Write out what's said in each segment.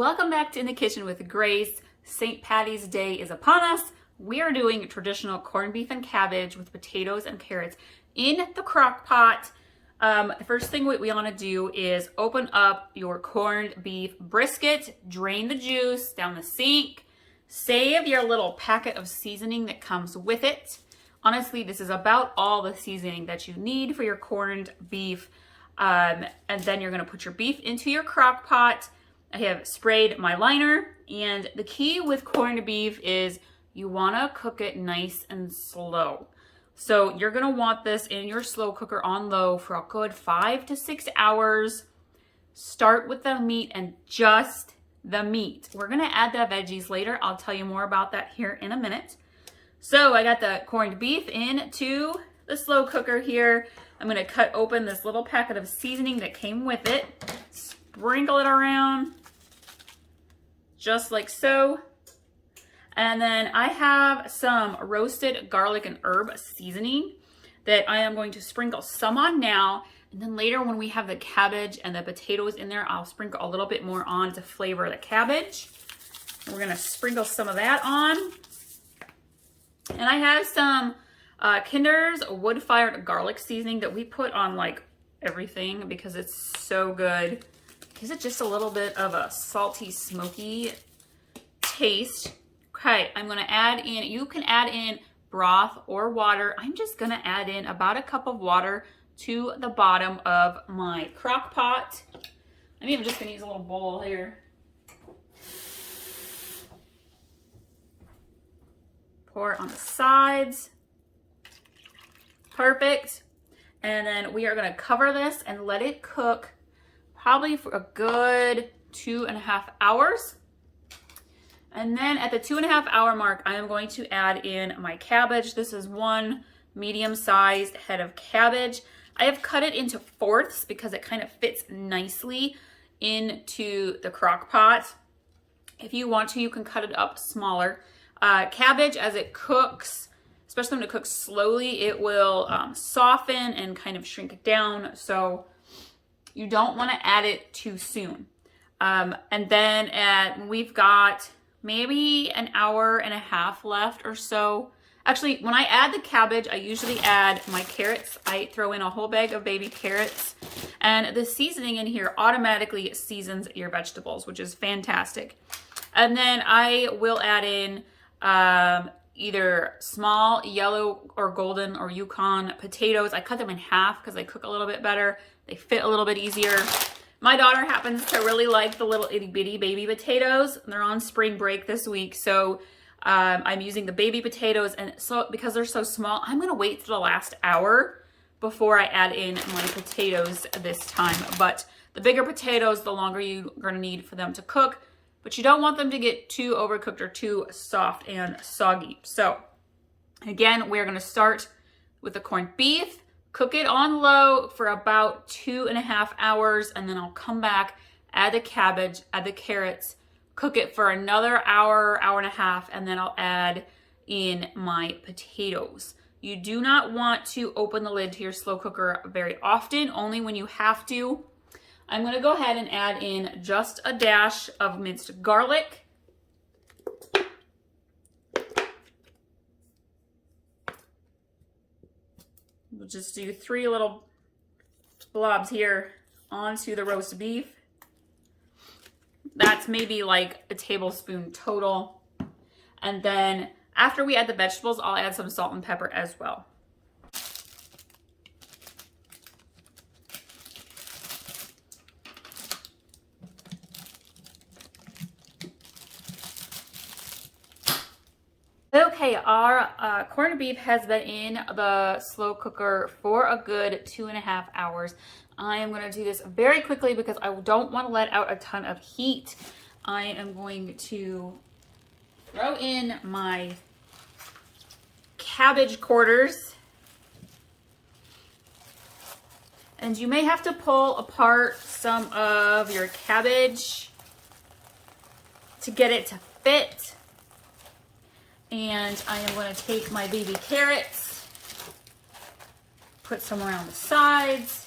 Welcome back to In the Kitchen with Grace. St. Patty's Day is upon us. We are doing traditional corned beef and cabbage with potatoes and carrots in the crock pot. The first thing we want to do is open up your corned beef brisket, drain the juice down the sink, save your little packet of seasoning that comes with it. Honestly, this is about all the seasoning that you need for your corned beef. And then you're going to put your beef into your crock pot. I have sprayed my liner, and the key with corned beef is you want to cook it nice and slow. So you're going to want this in your slow cooker on low for a good 5 to 6 hours. Start with the meat and just the meat. We're going to add the veggies later. I'll tell you more about that here in a minute. So I got the corned beef into the slow cooker here. I'm going to cut open this little packet of seasoning that came with it. Sprinkle it around just like so. And then I have some roasted garlic and herb seasoning that I am going to sprinkle some on now. And then later when we have the cabbage and the potatoes in there, I'll sprinkle a little bit more on to flavor the cabbage. And we're going to sprinkle some of that on. And I have some Kinder's wood-fired garlic seasoning that we put on like everything because it's so good. Gives it just a little bit of a salty, smoky taste. Okay, I'm gonna add in, you can add in broth or water. I'm just gonna add in about a cup of water to the bottom of my crock pot. I'm even just gonna use a little bowl here. Pour it on the sides. Perfect. And then we are gonna cover this and let it cook probably for a good 2.5 hours. And then at the 2.5 hour mark, I am going to add in my cabbage. This is one medium-sized head of cabbage. I have cut it into fourths because it kind of fits nicely into the crock pot. If you want to, you can cut it up smaller. Cabbage, as it cooks, especially when it cooks slowly, it will soften and kind of shrink down. So you don't want to add it too soon. And then we've got maybe an hour and a half left or so. Actually, when I add the cabbage, I usually add my carrots. I throw in a whole bag of baby carrots. And the seasoning in here automatically seasons your vegetables, which is fantastic. And then I will add in either small yellow or golden or Yukon potatoes. I cut them in half because they cook a little bit better. They fit a little bit easier. My daughter happens to really like the little itty bitty baby potatoes. They're on spring break this week, so I'm using the baby potatoes. And so because they're so small, I'm gonna wait till the last hour before I add in my potatoes this time. But the bigger potatoes, the longer you're gonna need for them to cook. But you don't want them to get too overcooked or too soft and soggy. So again, we're gonna start with the corned beef. Cook it on low for about 2.5 hours, and then I'll come back, add the cabbage, add the carrots, cook it for another hour, hour and a half, and then I'll add in my potatoes. You do not want to open the lid to your slow cooker very often, only when you have to. I'm gonna go ahead and add in just a dash of minced garlic. We'll just do 3 little blobs here onto the roast beef. That's maybe like a tablespoon total. And then after we add the vegetables, I'll add some salt and pepper as well. Okay, our corned beef has been in the slow cooker for a good 2.5 hours. I am going to do this very quickly because I don't want to let out a ton of heat. I am going to throw in my cabbage quarters. And you may have to pull apart some of your cabbage to get it to fit. And I am going to take my baby carrots, put some around the sides.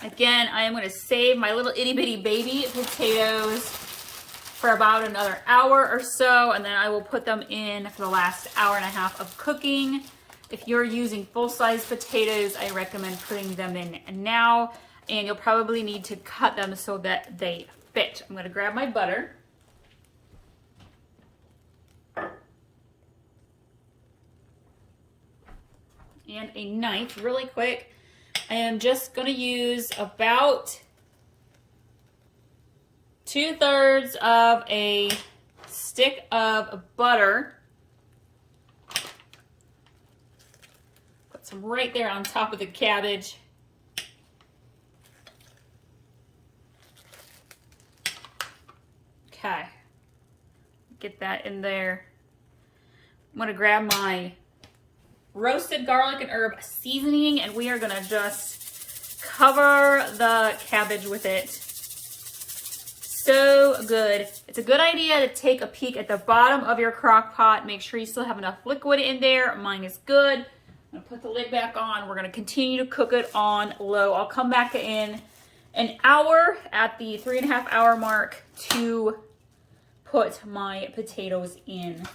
Again, I am going to save my little itty bitty baby potatoes for about another hour or so, and then I will put them in for the last hour and a half of cooking. If you're using full-size potatoes, I recommend putting them in now, and you'll probably need to cut them so that they fit. I'm going to grab my butter. And a knife really quick. I am just going to use about 2/3 of a stick of butter. Put some right there on top of the cabbage. Okay. Get that in there. I'm going to grab my roasted garlic and herb seasoning, and we are going to just cover the cabbage with it. So good. It's a good idea to take a peek at the bottom of your crock pot. Make sure you still have enough liquid in there. Mine is good. I'm going to put the lid back on. We're going to continue to cook it on low. I'll come back in an hour at the 3.5 hour mark to put my potatoes in.